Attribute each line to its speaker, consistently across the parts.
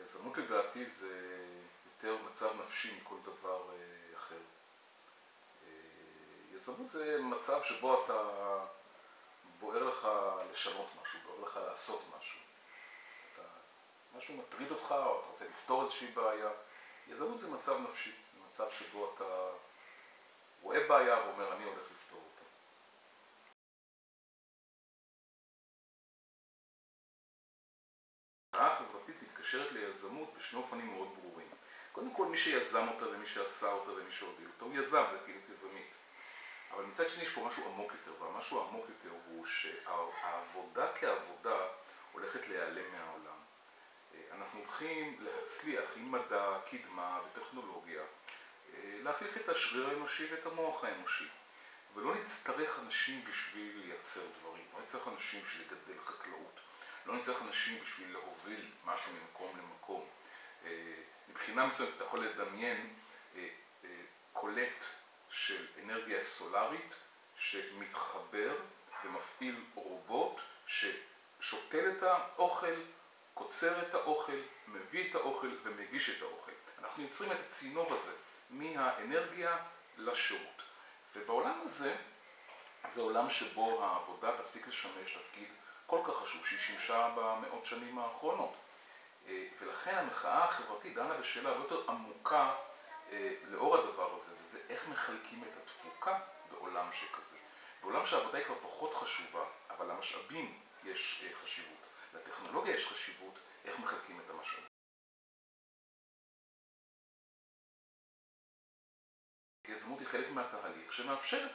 Speaker 1: יזמות לדעתי זה יותר מצב נפשי מכל דבר אחר. יזמות זה מצב שבו אתה בוער לך לשנות משהו, בוער לך לעשות משהו. משהו מטריד אותך או אתה רוצה לפתור איזושהי בעיה. יזמות זה מצב נפשי, זה מצב שבו אתה רואה בעיה ואומר אני הולך לפתור אותה. המחאה החברתית מתקשרת ליזמות בשני אופנים מאוד ברורים. קודם כל, מי שיזם אותה ומי שעשה אותה ומי שהוביל אותה, הוא יזם, זה פעילות יזמית. אבל מצד שני יש פה משהו עמוק יותר, והמשהו העמוק יותר הוא שהעבודה כעבודה הולכת להיעלם מהעולם. אנחנו הולכים להצליח עם מדע, קדמה וטכנולוגיה, להחליף את השריר האנושי ואת המוח האנושי. ולא נצטרך אנשים בשביל לייצר דברים, לא נצטרך אנשים בשביל לגדל חקלאות, לא נצטרך אנשים בשביל להוביל משהו ממקום למקום. מבחינה מסוימת אתה יכול לדמיין קולט של אנרגיה סולרית שמתחבר ומפעיל רובוט ששותל את האוכל, קוצר את האוכל, מביא את האוכל ומגיש את האוכל. אנחנו יוצרים את הצינור הזה מהאנרגיה לשירות. ובעולם הזה, זה עולם שבו העבודה תפסיק לשמש תפקיד כל כך חשוב שהיא שימשה במאות שנים האחרונות. ולכן המחאה החברתית דנה בשאלה הרבה יותר עמוקה לאור הדבר הזה, וזה איך מחלקים את התפוקה בעולם שכזה. בעולם שהעבודה היא כבר פחות חשובה, אבל למשאבים יש חשיבות. לטכנולוגיה יש חשיבות, איך מחלקים את המשאבים. יזמות היא חלק מהתהליך שמאפשר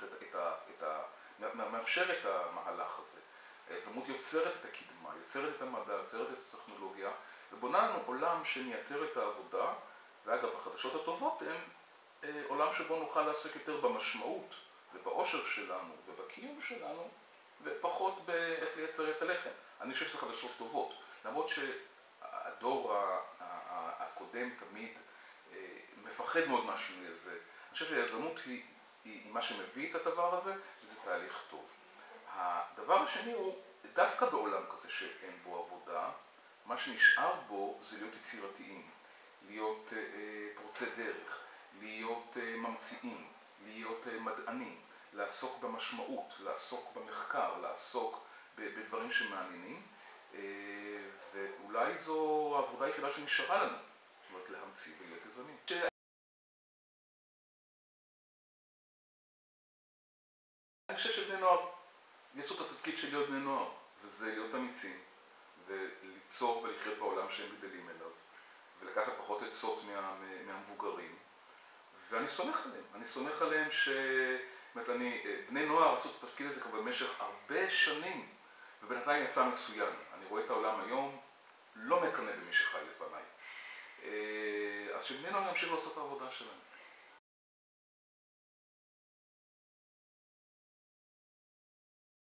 Speaker 1: את המהלך הזה. היזמות יוצרת את הקדמה, יוצרת את המדע, יוצרת את הטכנולוגיה, ובונה לנו עולם שמייתר את העבודה, ואגב, החדשות הטובות הן עולם שבו נוכל לעסוק יותר במשמעות ובאושר שלנו ובקיום שלנו, ופחות באיך לייצר את הלחם. אני חושב שזה חדשות טובות, למרות שהדור הקודם תמיד מפחד מאוד מהשינוי הזה. אני חושב שהיזמות היא מה שמביא את הדבר הזה, וזה תהליך טוב. הדבר השני הוא, דווקא בעולם כזה שאין בו עבודה, מה שנשאר בו זה להיות יצירתיים, להיות פורצי דרך, להיות ממציאים, להיות מדענים, לעסוק במשמעות, לעסוק במחקר, לעסוק בדברים שמעניינים, ואולי זו העבודה היחידה שנשארה לנו, זאת אומרת להמציא ולהיות יזמים. אני חושב שבני נוער יעשו את התפקיד של להיות בני נוער, וזה להיות אמיצים, וליצור ולחיות בעולם שהם גדלים אליו, ולקחת פחות עצות מהמבוגרים, ואני סומך עליהם. אני סומך עליהם בני נוער עשו את התפקיד הזה כבר במשך הרבה שנים, ובינתיים יצא מצוין. אני רואה את העולם היום, לא מקנא במי שחי לפניי. אז שבני נוער ימשיכו לעשות את העבודה שלהם.